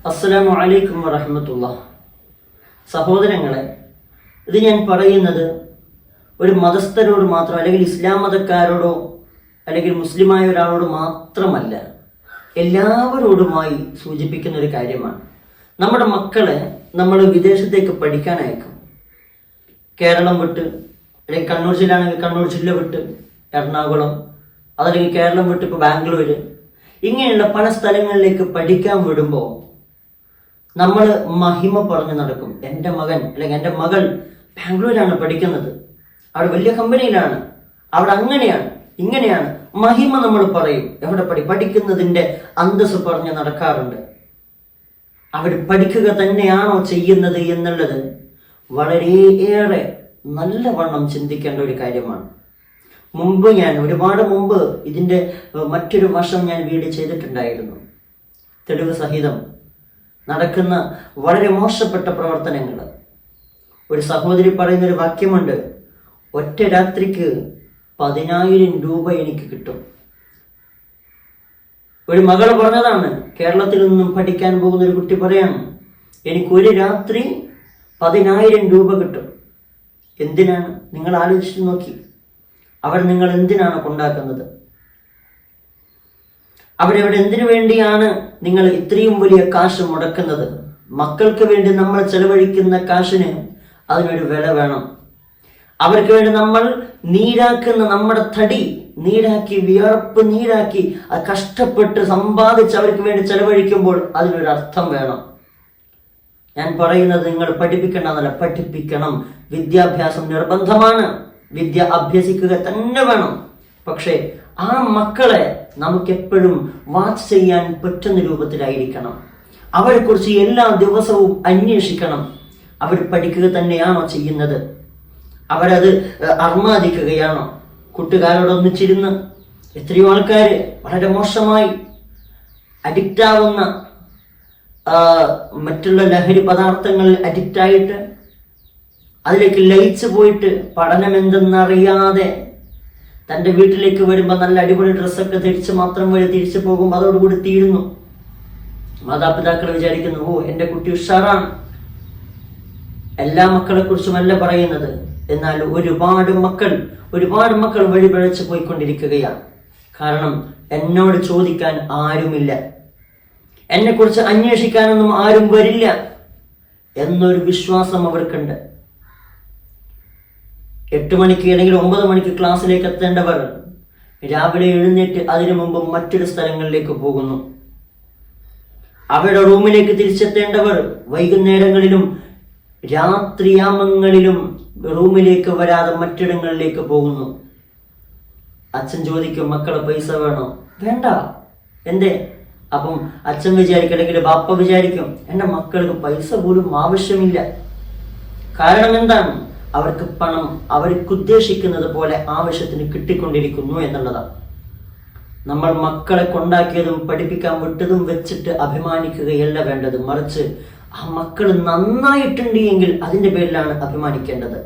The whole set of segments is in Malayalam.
അസ്സലാമു അലൈക്കും വറഹ്മത്തുള്ളാഹി. സഹോദരങ്ങളെ, ഇത് ഞാൻ പറയുന്നത് ഒരു മതസ്ഥരോട് മാത്രം, അല്ലെങ്കിൽ ഇസ്ലാം മതക്കാരോടോ അല്ലെങ്കിൽ മുസ്ലിമായ ഒരാളോട് മാത്രമല്ല, എല്ലാവരോടുമായി സൂചിപ്പിക്കുന്ന ഒരു കാര്യമാണ്. നമ്മുടെ മക്കളെ നമ്മൾ വിദേശത്തേക്ക് പഠിക്കാൻ അയക്കും. കേരളം വിട്ട്, അല്ലെങ്കിൽ കണ്ണൂർ ജില്ലയാണെങ്കിൽ കണ്ണൂർ ജില്ല വിട്ട് എറണാകുളം, അതല്ലെങ്കിൽ കേരളം വിട്ട് ഇപ്പോൾ ബാംഗ്ലൂർ, ഇങ്ങനെയുള്ള പല സ്ഥലങ്ങളിലേക്ക് പഠിക്കാൻ വിടുമ്പോൾ നമ്മൾ മഹിമ പറഞ്ഞു നടക്കും. എൻ്റെ മകൻ അല്ലെങ്കിൽ എൻ്റെ മകൾ ബാംഗ്ലൂരാണ് പഠിക്കുന്നത്, അവിടെ വലിയ കമ്പനിയിലാണ്, അവിടെ അങ്ങനെയാണ് ഇങ്ങനെയാണ്, മഹിമ നമ്മൾ പറയും. എവിടെ പഠിക്കുന്നതിൻ്റെ അന്തസ് പറഞ്ഞ് നടക്കാറുണ്ട്. അവർ പഠിക്കുക തന്നെയാണോ ചെയ്യുന്നത് എന്നുള്ളത് വളരെയേറെ നല്ലവണ്ണം ചിന്തിക്കേണ്ട ഒരു കാര്യമാണ്. ഒരുപാട് മുമ്പ് ഇതിൻ്റെ മറ്റൊരു വശം ഞാൻ വീഡിയോ ചെയ്തിട്ടുണ്ടായിരുന്നു. തെളിവ് സഹിതം നടക്കുന്ന വളരെ മോശപ്പെട്ട പ്രവർത്തനങ്ങൾ. ഒരു സഹോദരി പറയുന്നൊരു വാക്യമുണ്ട്, ഒറ്റ രാത്രിക്ക് 10,000 രൂപ എനിക്ക് കിട്ടും. ഒരു മകൾ പറഞ്ഞതാണ്, കേരളത്തിൽ നിന്നും പഠിക്കാൻ പോകുന്ന ഒരു കുട്ടി പറയാണ്, എനിക്ക് ഒരു രാത്രി 10,000 രൂപ കിട്ടും. എന്തിനാണ്? നിങ്ങൾ ആലോചിച്ച് നോക്കി, നിങ്ങൾ എന്തിനാണ് കൊണ്ടാക്കുന്നത്? അവിടെ എന്തിനു വേണ്ടിയാണ് നിങ്ങൾ ഇത്രയും വലിയ കാശ് മുടക്കുന്നത്? മക്കൾക്ക് വേണ്ടി നമ്മൾ ചെലവഴിക്കുന്ന കാശിന് അതിനൊരു വില വേണം. അവർക്ക് വേണ്ടി നമ്മൾ നീരാക്കുന്ന നമ്മുടെ തടി നീരാക്കി, വിയർപ്പ് നീരാക്കി, അത് കഷ്ടപ്പെട്ട് സമ്പാദിച്ച് അവർക്ക് വേണ്ടി ചെലവഴിക്കുമ്പോൾ അതിനൊരു അർത്ഥം വേണം. ഞാൻ പറയുന്നത് നിങ്ങൾ പഠിപ്പിക്കേണ്ടതല്ല, പഠിപ്പിക്കണം. വിദ്യാഭ്യാസം നിർബന്ധമാണ്, വിദ്യ അഭ്യസിക്കുക തന്നെ വേണം. പക്ഷേ ആ മക്കളെ നമുക്കെപ്പോഴും വാച്ച് ചെയ്യാൻ പറ്റുന്ന രൂപത്തിലായിരിക്കണം. അവരെക്കുറിച്ച് എല്ലാ ദിവസവും അന്വേഷിക്കണം. അവർ പഠിക്കുക തന്നെയാണോ ചെയ്യുന്നത്? അവരത് അർമാദിക്കുകയാണോ? കൂട്ടുകാരോടൊന്നിച്ചിരുന്ന് എത്രയോ ആൾക്കാർ വളരെ മോശമായി അഡിക്റ്റ് ആവുന്ന മറ്റുള്ള ലഹരി പദാർത്ഥങ്ങളിൽ അഡിക്റ്റായിട്ട് അതിലേക്ക് ലയിച്ചു പോയിട്ട് പഠനം എന്തെന്നറിയാതെ തൻ്റെ വീട്ടിലേക്ക് വരുമ്പോൾ നല്ല അടിപൊളി ഡ്രസ്സൊക്കെ ധരിച്ച് മാത്രം വഴി തിരിച്ചു പോകുമ്പോൾ അതോടുകൂടി തീരുന്നു. മാതാപിതാക്കൾ വിചാരിക്കുന്നു, ഓ എൻ്റെ കുട്ടി ഉഷാറാണ്. എല്ലാ മക്കളെ കുറിച്ചുമല്ല പറയുന്നത്, എന്നാൽ ഒരുപാട് മക്കൾ വഴിപിഴച്ച് പോയിക്കൊണ്ടിരിക്കുകയാണ്. കാരണം എന്നോട് ചോദിക്കാൻ ആരുമില്ല, എന്നെക്കുറിച്ച് അന്വേഷിക്കാനൊന്നും ആരും വരില്ല എന്നൊരു വിശ്വാസം അവർക്കുണ്ട്. 8 മണിക്ക് അല്ലെങ്കിൽ 9 മണിക്ക് ക്ലാസ്സിലേക്ക് എത്തേണ്ടവർ രാവിലെ എഴുന്നേറ്റ് അതിനു മുമ്പ് മറ്റൊരു സ്ഥലങ്ങളിലേക്ക് പോകുന്നു. അവരുടെ റൂമിലേക്ക് തിരിച്ചെത്തേണ്ടവർ വൈകുന്നേരങ്ങളിലും രാത്രിയാമങ്ങളിലും റൂമിലേക്ക് വരാതെ മറ്റിടങ്ങളിലേക്ക് പോകുന്നു. അച്ഛൻ ചോദിക്കും, മക്കളെ പൈസ വേണോ? വേണ്ട. എന്തേ? അപ്പം അച്ഛൻ വിചാരിക്കും, അല്ലെങ്കിൽ ബാപ്പ വിചാരിക്കും, എൻ്റെ മക്കൾക്ക് പൈസ പോലും ആവശ്യമില്ല. കാരണം എന്താണ്? അവർക്ക് പണം അവർക്ക് ഉദ്ദേശിക്കുന്നത് പോലെ ആവശ്യത്തിന് കിട്ടിക്കൊണ്ടിരിക്കുന്നു എന്നുള്ളതാണ്. നമ്മൾ മക്കളെ കൊണ്ടാക്കിയതും പഠിപ്പിക്കാൻ വിട്ടതും വെച്ചിട്ട് അഭിമാനിക്കുകയല്ല വേണ്ടത്. മറിച്ച് ആ മക്കൾ നന്നായിട്ടുണ്ട് എങ്കിൽ അതിൻ്റെ പേരിലാണ് അഭിമാനിക്കേണ്ടത്.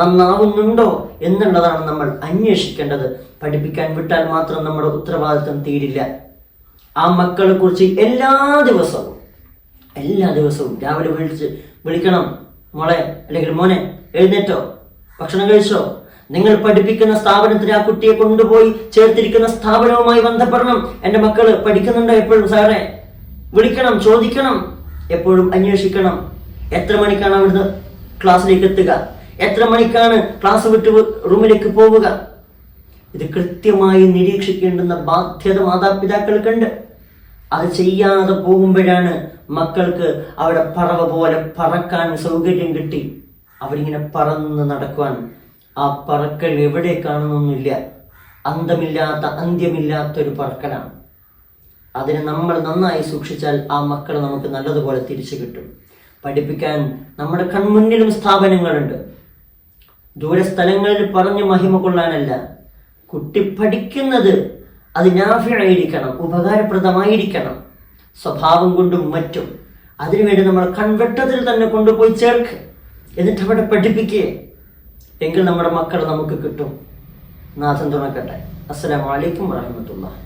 നന്നാവുന്നുണ്ടോ എന്നുള്ളതാണ് നമ്മൾ അന്വേഷിക്കേണ്ടത്. പഠിപ്പിക്കാൻ വിട്ടാൽ മാത്രം നമ്മുടെ ഉത്തരവാദിത്വം തീരില്ല. ആ മക്കളെ കുറിച്ച് എല്ലാ ദിവസവും രാവിലെ വിളിക്കണം, മോളെ അല്ലെങ്കിൽ മോനെ എഴുന്നേറ്റോ, ഭക്ഷണം കഴിച്ചോ? നിങ്ങൾ പഠിപ്പിക്കുന്ന സ്ഥാപനത്തിന് ആ കുട്ടിയെ കൊണ്ടുപോയി ചേർത്തിരിക്കുന്ന സ്ഥാപനവുമായി ബന്ധപ്പെടണം. എൻ്റെ മക്കള് പഠിക്കുന്നുണ്ടോ? എപ്പോഴും സാറേ വിളിക്കണം, ചോദിക്കണം, എപ്പോഴും അന്വേഷിക്കണം. എത്ര മണിക്കാണ് അവിടുന്ന് ക്ലാസ്സിലേക്ക് എത്തുക? എത്ര മണിക്കാണ് ക്ലാസ് വിട്ട് റൂമിലേക്ക് പോവുക? ഇത് കൃത്യമായി നിരീക്ഷിക്കേണ്ടുന്ന ബാധ്യത മാതാപിതാക്കൾക്കുണ്ട്. അത് ചെയ്യാതെ പോകുമ്പോഴാണ് മക്കൾക്ക് അവിടെ പറവ പോലെ പറക്കാൻ സൗകര്യം കിട്ടി അവരിങ്ങനെ പറന്ന് നടക്കുവാൻ. ആ പറക്കൽ എവിടേക്കാണെന്നൊന്നുമില്ല, അന്ത്യമില്ലാത്തൊരു പറക്കലാണ്. അതിനെ നമ്മൾ നന്നായി സൂക്ഷിച്ചാൽ ആ മക്കളെ നമുക്ക് നല്ലതുപോലെ തിരിച്ചു കിട്ടും. പഠിപ്പിക്കാൻ നമ്മുടെ കൺമുന്നിലും സ്ഥാപനങ്ങളുണ്ട്. ദൂരസ്ഥലങ്ങളിൽ പറഞ്ഞ് മഹിമ കൊള്ളാനല്ല. കുട്ടി പഠിക്കുന്നത് അത് നാഫിയായിരിക്കണം, ഉപകാരപ്രദമായിരിക്കണം, സ്വഭാവം കൊണ്ടും മറ്റും. അതിനുവേണ്ടി നമ്മൾ കൺവെട്ടത്തിൽ തന്നെ കൊണ്ടുപോയി ചേർക്ക്, എന്നിട്ട് അവിടെ പഠിപ്പിക്കുക. എങ്കിൽ നമ്മുടെ മക്കൾ നമുക്ക് കിട്ടും. നാഥൻ തുണക്കട്ടെ. അസ്സലാമു അലൈക്കും വറഹ്മത്തുള്ളാഹി.